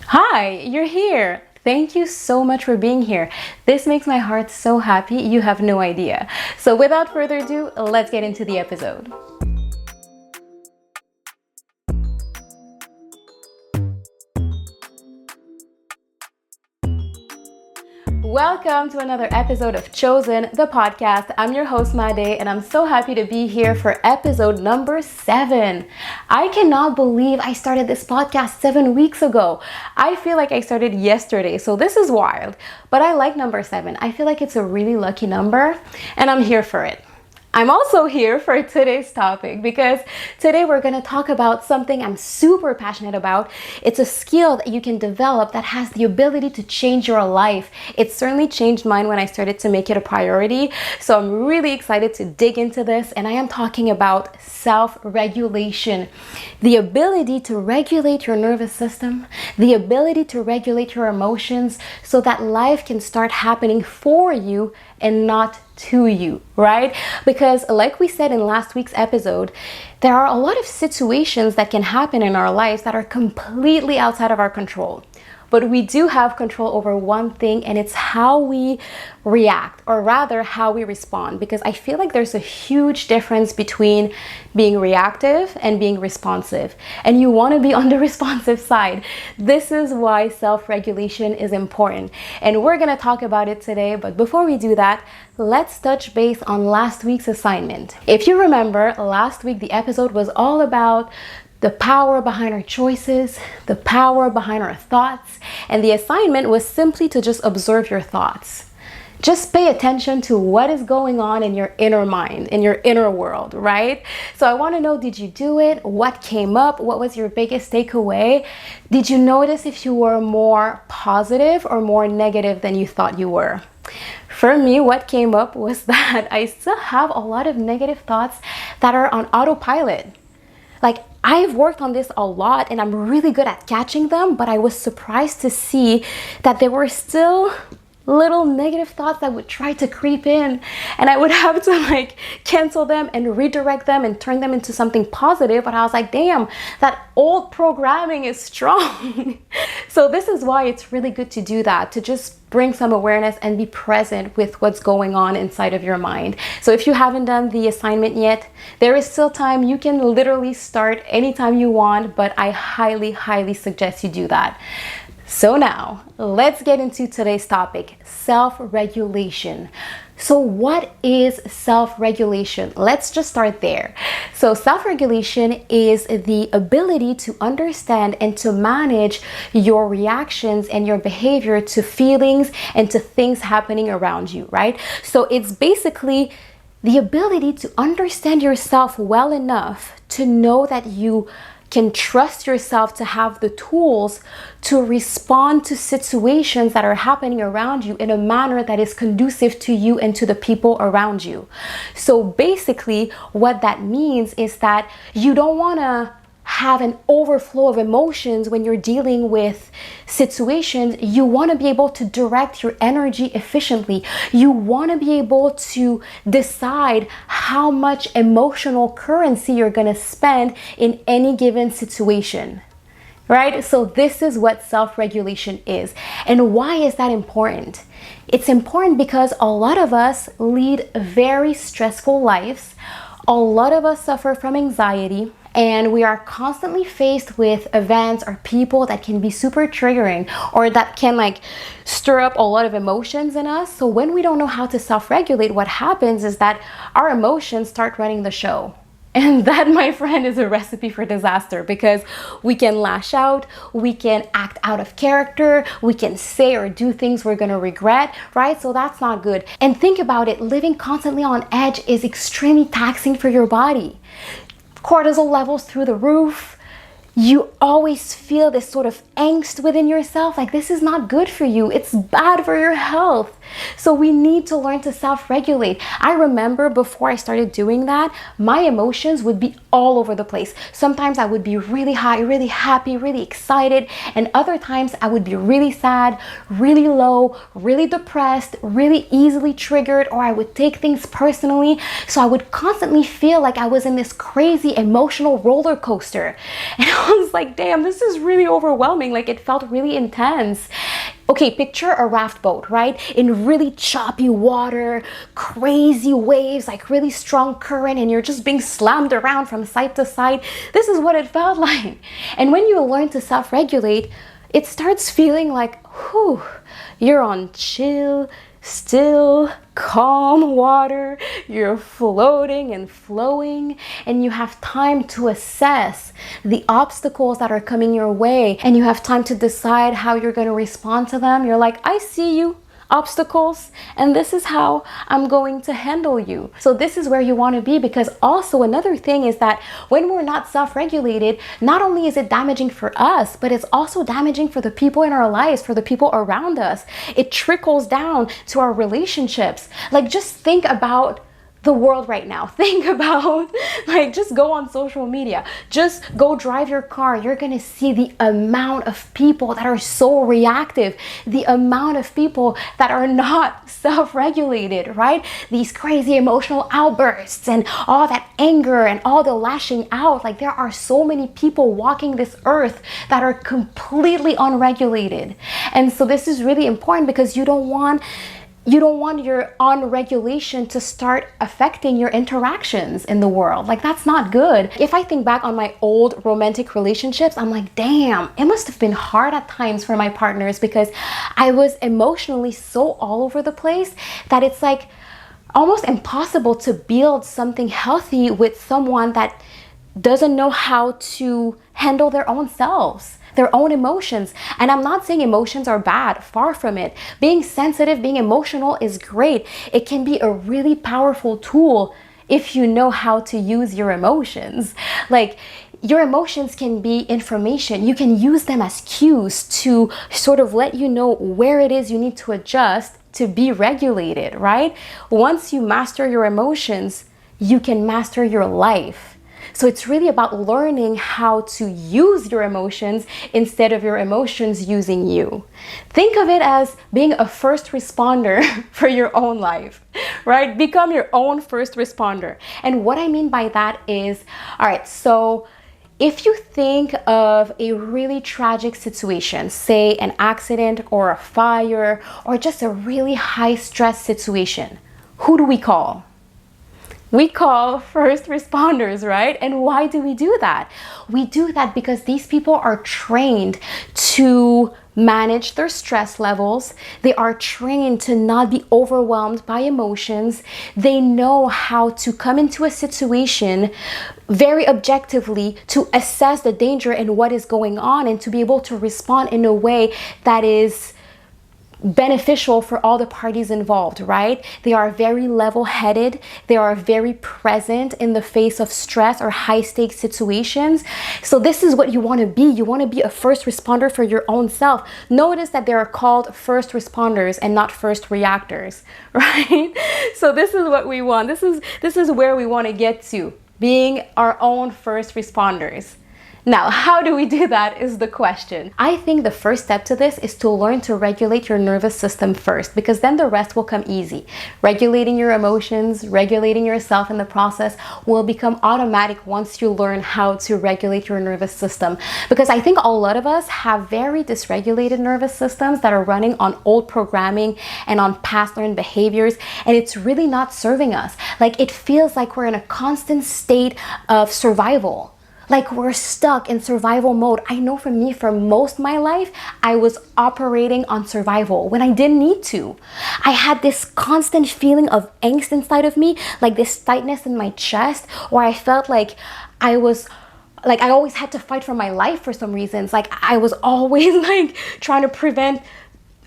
Hi, you're here. Thank you so much for being here. This makes my heart so happy, you have no idea. So without further ado, let's get into the episode. Welcome to another episode of Chozen the Podcast. I'm your host, Made, and I'm so happy to be here for episode number 7. I cannot believe I started this podcast 7 weeks ago. I feel like I started yesterday, so this is wild. But I like number 7. I feel like it's a really lucky number, and I'm here for it. I'm also here for today's topic because today we're going to talk about something I'm super passionate about. It's a skill that you can develop that has the ability to change your life. It certainly changed mine when I started to make it a priority. So I'm really excited to dig into this, and I am talking about self-regulation. The ability to regulate your nervous system, the ability to regulate your emotions so that life can start happening for you and not to you, right? Because like we said in last week's episode, there are a lot of situations that can happen in our lives that are completely outside of our control. But we do have control over one thing, and it's how we react, or rather how we respond, because I feel like there's a huge difference between being reactive and being responsive, and you want to be on the responsive side. This is why self-regulation is important, and we're going to talk about it today. But before we do that, let's touch base on last week's assignment. If you remember, last week the episode was all about the power behind our choices, the power behind our thoughts, and the assignment was simply to just observe your thoughts. Just pay attention to what is going on in your inner mind, in your inner world, right? So I want to know, did you do it? What came up? What was your biggest takeaway? Did you notice if you were more positive or more negative than you thought you were? For me, what came up was that I still have a lot of negative thoughts that are on autopilot. Like, I've worked on this a lot and I'm really good at catching them, but I was surprised to see that there were still little negative thoughts that would try to creep in, and I would have to cancel them and redirect them and turn them into something positive. But I was like, damn, that old programming is strong. So this is why it's really good to do that, to just bring some awareness and be present with what's going on inside of your mind. So if you haven't done the assignment yet, there is still time. You can literally start anytime you want, but I highly suggest you do that. So now, let's get into today's topic, self-regulation. So what is self-regulation? Let's just start there. So self-regulation is the ability to understand and to manage your reactions and your behavior to feelings and to things happening around you, right? So it's basically the ability to understand yourself well enough to know that you can trust yourself to have the tools to respond to situations that are happening around you in a manner that is conducive to you and to the people around you. So basically, what that means is that you don't want to have an overflow of emotions when you're dealing with situations. You want to be able to direct your energy efficiently. You want to be able to decide how much emotional currency you're going to spend in any given situation, right? So this is what self-regulation is. And why is that important? It's important because a lot of us lead very stressful lives. A lot of us suffer from anxiety, and we are constantly faced with events or people that can be super triggering or that can stir up a lot of emotions in us. So when we don't know how to self-regulate, what happens is that our emotions start running the show. And that, my friend, is a recipe for disaster, because we can lash out, we can act out of character, we can say or do things we're going to regret, right? So that's not good. And think about it, living constantly on edge is extremely taxing for your body. Cortisol levels through the roof. You always feel this sort of angst within yourself. Like, this is not good for you. It's bad for your health. So we need to learn to self-regulate. I remember before I started doing that, my emotions would be all over the place. Sometimes I would be really high, really happy, really excited. And other times I would be really sad, really low, really depressed, really easily triggered, or I would take things personally. So I would constantly feel like I was in this crazy emotional roller coaster. And I was like, damn, this is really overwhelming. Like, it felt really intense. Okay, picture a raft boat, right? In really choppy water, crazy waves, like really strong current, and you're just being slammed around from side to side. This is what it felt like. And when you learn to self-regulate, it starts feeling like, whew, you're on chill, still, calm water. You're floating and flowing, and you have time to assess the obstacles that are coming your way, and you have time to decide how you're going to respond to them. You're like, I see you, obstacles, and this is how I'm going to handle you. So this is where you want to be, because also another thing is that when we're not self-regulated, not only is it damaging for us, but it's also damaging for the people in our lives, for the people around us. It trickles down to our relationships. Like, just think about the world right now. Think about, like, just go on social media, just go drive your car. You're gonna see the amount of people that are so reactive, the amount of people that are not self-regulated, right? These crazy emotional outbursts and all that anger and all the lashing out. Like, there are so many people walking this earth that are completely unregulated. And so this is really important, because you don't want your unregulation to start affecting your interactions in the world. Like, that's not good. If I think back on my old romantic relationships, I'm like, damn, it must have been hard at times for my partners, because I was emotionally so all over the place that it's like almost impossible to build something healthy with someone that doesn't know how to handle their own selves, their own emotions. And I'm not saying emotions are bad, far from it. Being sensitive, being emotional is great. It can be a really powerful tool if you know how to use your emotions. Like, your emotions can be information. You can use them as cues to sort of let you know where it is you need to adjust to be regulated, right? Once you master your emotions, you can master your life. So it's really about learning how to use your emotions instead of your emotions using you. Think of it as being a first responder for your own life, right? Become your own first responder. And what I mean by that is, all right, so if you think of a really tragic situation, say an accident or a fire or just a really high stress situation, who do we call? We call first responders, right? And why do we do that? We do that because these people are trained to manage their stress levels. They are trained to not be overwhelmed by emotions. They know how to come into a situation very objectively to assess the danger and what is going on, and to be able to respond in a way that is beneficial for all the parties involved, right? They are very level-headed. They are very present in the face of stress or high-stakes situations. So this is what you want to be. You want to be a first responder for your own self. Notice that they are called first responders and not first reactors, right? So this is what we want. This is where we want to get to, being our own first responders. Now, how do we do that is the question. I think the first step to this is to learn to regulate your nervous system first, because then the rest will come easy. Regulating your emotions, regulating yourself in the process will become automatic once you learn how to regulate your nervous system. Because I think a lot of us have very dysregulated nervous systems that are running on old programming and on past learned behaviors, and it's really not serving us. Like, it feels like we're in a constant state of survival. Like, we're stuck in survival mode. I know for me, for most of my life, I was operating on survival when I didn't need to. I had this constant feeling of angst inside of me, like this tightness in my chest, where I felt like I always had to fight for my life for some reasons. Like, I was always like trying to prevent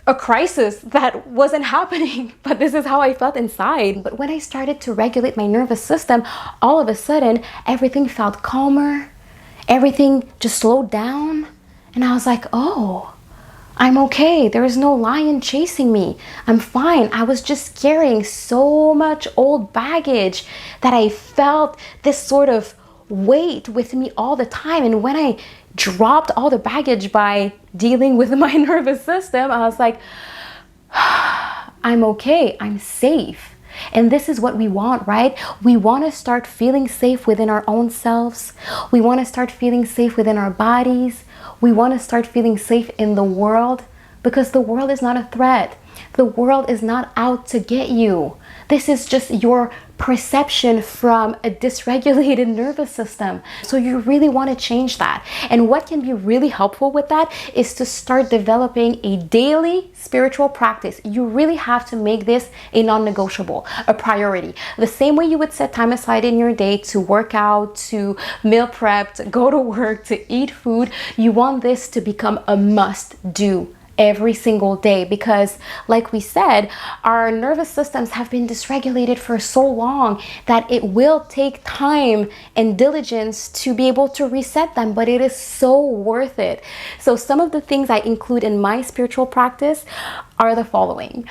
a crisis that wasn't happening, but this is how I felt inside. But when I started to regulate my nervous system, all of a sudden, everything felt calmer. Everything just slowed down. And I was like, oh, I'm okay. There is no lion chasing me. I'm fine. I was just carrying so much old baggage that I felt this sort of weight with me all the time. And when I dropped all the baggage by dealing with my nervous system, I was like, I'm okay, I'm safe. And this is what we want, right? We want to start feeling safe within our own selves. We want to start feeling safe within our bodies. We want to start feeling safe in the world, because the world is not a threat. The world is not out to get you. This is just your perception from a dysregulated nervous system. So you really want to change that. And what can be really helpful with that is to start developing a daily spiritual practice. You really have to make this a non-negotiable, a priority. The same way you would set time aside in your day to work out, to meal prep, to go to work, to eat food, you want this to become a must-do every single day, because like we said, our nervous systems have been dysregulated for so long that it will take time and diligence to be able to reset them, but it is so worth it. So some of the things I include in my spiritual practice are the following.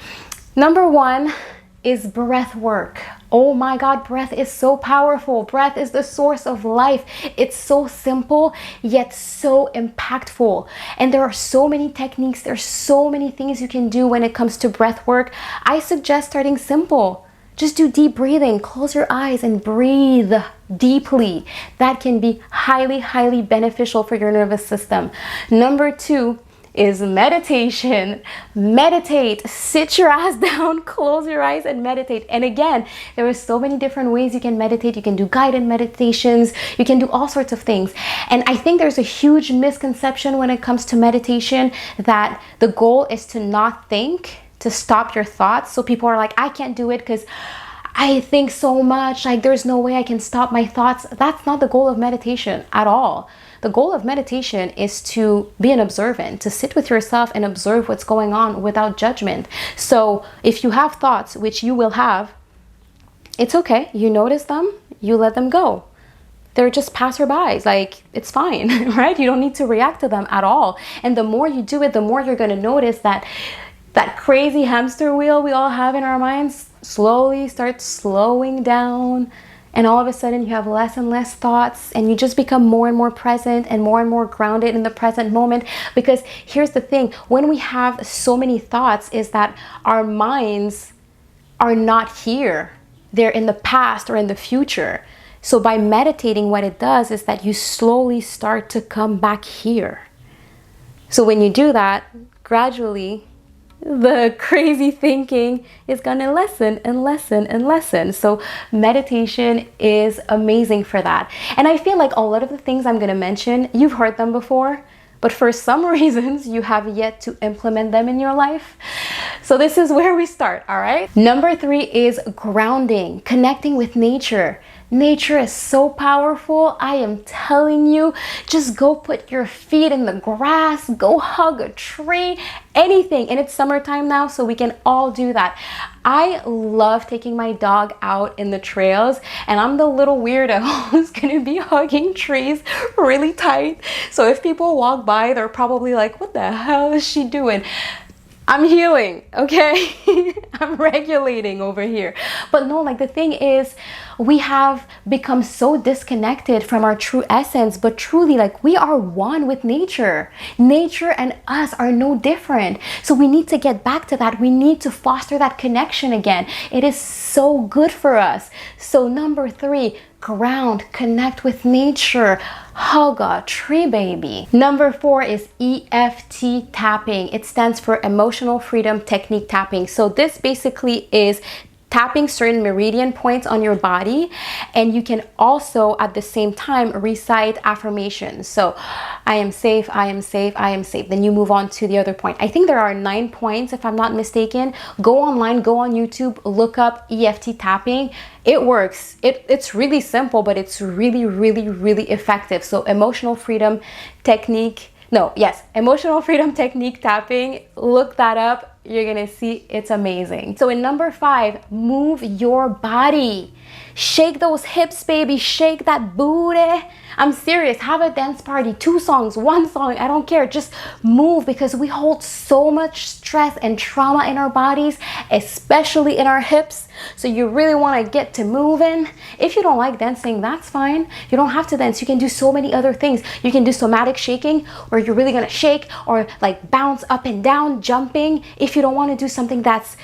Number one is breath work. Oh my God, breath is so powerful. Breath is the source of life. It's so simple, yet so impactful. And there are so many techniques. There's so many things you can do when it comes to breath work. I suggest starting simple. Just do deep breathing. Close your eyes and breathe deeply. That can be highly, highly beneficial for your nervous system. Number two is meditation. Meditate. Sit your ass down, close your eyes and meditate. And again, there are so many different ways you can meditate. You can do guided meditations. You can do all sorts of things. And I think there's a huge misconception when it comes to meditation that the goal is to not think, to stop your thoughts. So people are like, I can't do it because I think so much, like there's no way I can stop my thoughts. That's not the goal of meditation at all. The goal of meditation is to be an observant, to sit with yourself and observe what's going on without judgment. So if you have thoughts, which you will have, it's okay. You notice them, you let them go. They're just passerbys, like it's fine, right? You don't need to react to them at all. And the more you do it, the more you're going to notice that crazy hamster wheel we all have in our minds slowly starts slowing down. And all of a sudden you have less and less thoughts, and you just become more and more present and more grounded in the present moment. Because here's the thing, when we have so many thoughts is that our minds are not here. They're in the past or in the future. So by meditating, what it does is that you slowly start to come back here. So when you do that, gradually the crazy thinking is gonna lessen and lessen and lessen. So meditation is amazing for that. And I feel like a lot of the things I'm gonna mention, you've heard them before, but for some reasons you have yet to implement them in your life. So this is where we start, all right? Number three is grounding, connecting with nature. Nature is so powerful. I am telling you, just go put your feet in the grass, go hug a tree, anything. And it's summertime now, so we can all do that. I love taking my dog out in the trails, and I'm the little weirdo who's gonna be hugging trees really tight. So if people walk by, they're probably like, what the hell is she doing? I'm healing, okay? I'm regulating over here. But no, like the thing is, we have become so disconnected from our true essence, but truly, like, we are one with nature. Nature and us are no different. So we need to get back to that. We need to foster that connection again. It is so good for us. So number three, ground, connect with nature, hug a tree baby. Number four is EFT tapping. It stands for Emotional Freedom Technique Tapping. So this basically is tapping certain meridian points on your body, and you can also at the same time recite affirmations. So I am safe, I am safe, I am safe. Then you move on to the other point. I think there are 9 points if I'm not mistaken. Go online, go on YouTube, look up EFT tapping. It works. It's really simple, but it's really, really, really effective. So Emotional Freedom Technique Tapping, look that up. You're gonna see it's amazing. So in number 5, move your body. Shake those hips, baby. Shake that booty. I'm serious. Have a dance party. 2 songs, 1 song. I don't care. Just move, because we hold so much stress and trauma in our bodies, especially in our hips. So you really want to get to moving. If you don't like dancing, that's fine. You don't have to dance. You can do so many other things. You can do somatic shaking, where you're really going to shake, or like bounce up and down, jumping. If you don't want to do something that's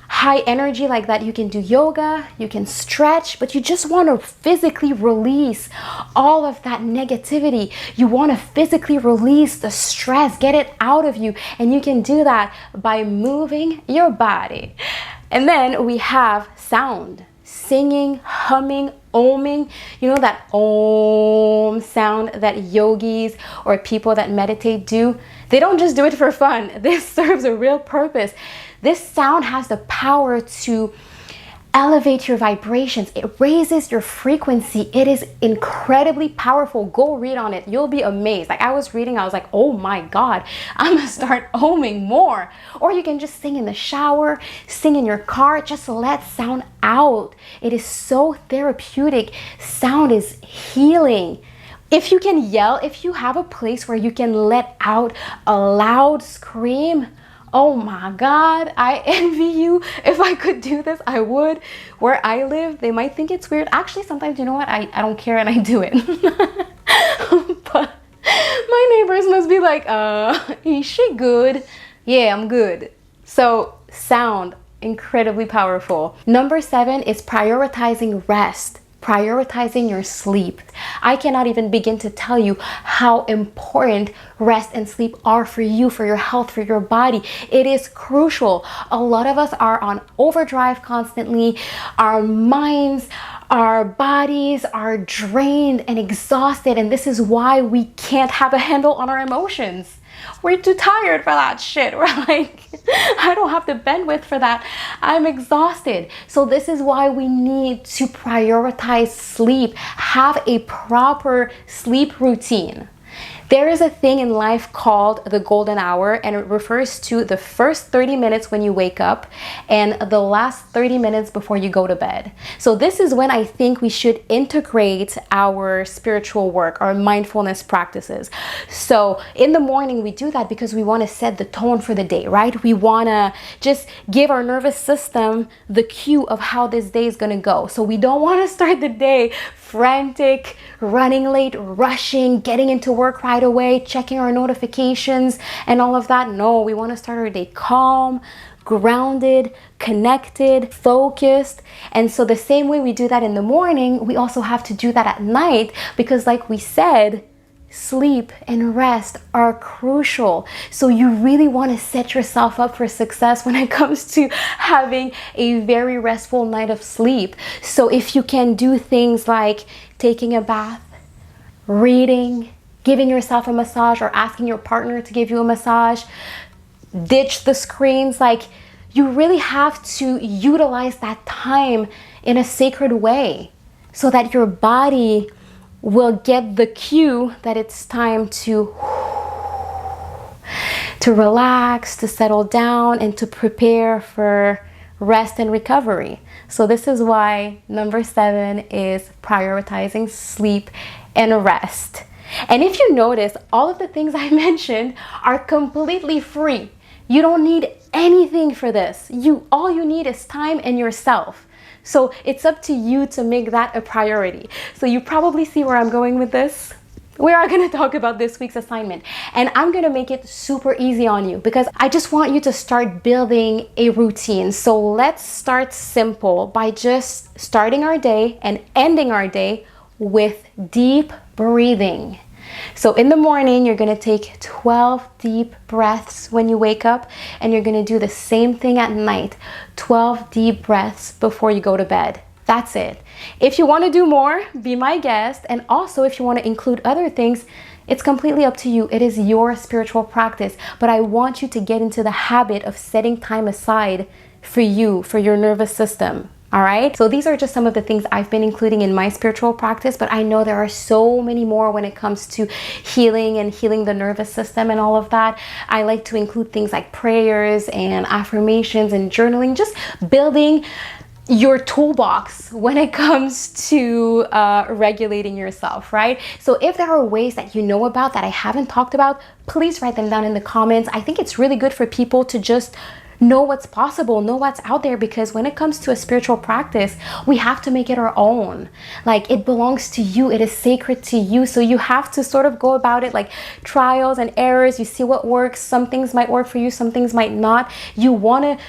high energy like that, you can do yoga, you can stretch, but you just want to physically release all of that negativity. You want to physically release the stress, get it out of you. And you can do that by moving your body. And then we have sound, singing, humming, oming. You know that om sound that yogis or people that meditate do? They don't just do it for fun. This serves a real purpose. This sound has the power to elevate your vibrations. It raises your frequency. It is incredibly powerful. Go read on it. You'll be amazed. Like I was reading, I was like, oh my God, I'm gonna start oming more. Or you can just sing in the shower, sing in your car, just let sound out. It is so therapeutic. Sound is healing. If you can yell, if you have a place where you can let out a loud scream, oh my God, I envy you. If I could do this, I would. Where I live, they might think it's weird. Actually, sometimes, you know what? I don't care and I do it. But my neighbors must be like, is she good? Yeah, I'm good. So sound, incredibly powerful. Number 7 is prioritizing rest. Prioritizing your sleep. I cannot even begin to tell you how important rest and sleep are for you, for your health, for your body. It is crucial. A lot of us are on overdrive constantly. Our minds, our bodies are drained and exhausted, and this is why we can't have a handle on our emotions. We're too tired for that shit. We're like, I don't have the bandwidth for that. I'm exhausted. So this is why we need to prioritize sleep. Have a proper sleep routine. There is a thing in life called the golden hour, and it refers to the first 30 minutes when you wake up and the last 30 minutes before you go to bed. So this is when I think we should integrate our spiritual work, our mindfulness practices. So in the morning, we do that because we want to set the tone for the day, right? We want to just give our nervous system the cue of how this day is going to go. So we don't want to start the day frantic, running late, rushing, getting into work right away, checking our notifications and all of that. No, we want to start our day calm, grounded, connected, focused. And so the same way we do that in the morning, we also have to do that at night, because like we said, sleep and rest are crucial. So you really want to set yourself up for success when it comes to having a very restful night of sleep. So if you can do things like taking a bath, reading, giving yourself a massage, or asking your partner to give you a massage, ditch the screens, like you really have to utilize that time in a sacred way so that your body will get the cue that it's time to relax, to settle down, and to prepare for rest and recovery. So this is why number 7 is prioritizing sleep and rest. And if you notice, all of the things I mentioned are completely free. You don't need anything for this. All you need is time and yourself. So it's up to you to make that a priority. So you probably see where I'm going with this. We are going to talk about this week's assignment, and I'm going to make it super easy on you because I just want you to start building a routine. So let's start simple by just starting our day and ending our day with deep breathing. So in the morning, you're going to take 12 deep breaths when you wake up, and you're going to do the same thing at night, 12 deep breaths before you go to bed. That's it. If you want to do more, be my guest. And also, if you want to include other things, it's completely up to you. It is your spiritual practice. But I want you to get into the habit of setting time aside for you, for your nervous system. All right. So these are just some of the things I've been including in my spiritual practice, but I know there are so many more when it comes to healing and healing the nervous system and all of that. I like to include things like prayers and affirmations and journaling, just building your toolbox when it comes to regulating yourself, right? So if there are ways that you know about that I haven't talked about, please write them down in the comments. I think it's really good for people to just know what's possible, know what's out there, because when it comes to a spiritual practice, we have to make it our own. Like, it belongs to you, it is sacred to you. So you have to sort of go about it like trials and errors. You see what works. Some things might work for you, some things might not. You want to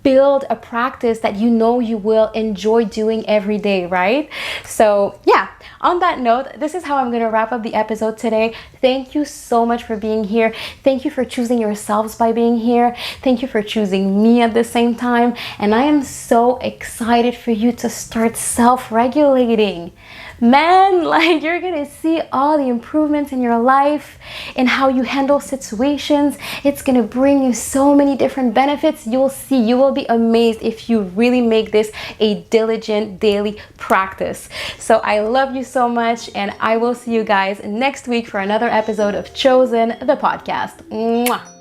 build a practice that you know you will enjoy doing every day, right? So yeah, on that note, this is how I'm gonna wrap up the episode today. Thank you so much for being here. Thank you for choosing yourselves by being here. Thank you for choosing me at the same time. And I am so excited for you to start self-regulating. Man, like, you're gonna see all the improvements in your life, in how you handle situations. It's gonna bring you so many different benefits. You'll see, you will be amazed if you really make this a diligent daily practice. So I love you so much, and I will see you guys next week for another episode of Chozen the Podcast. Mwah.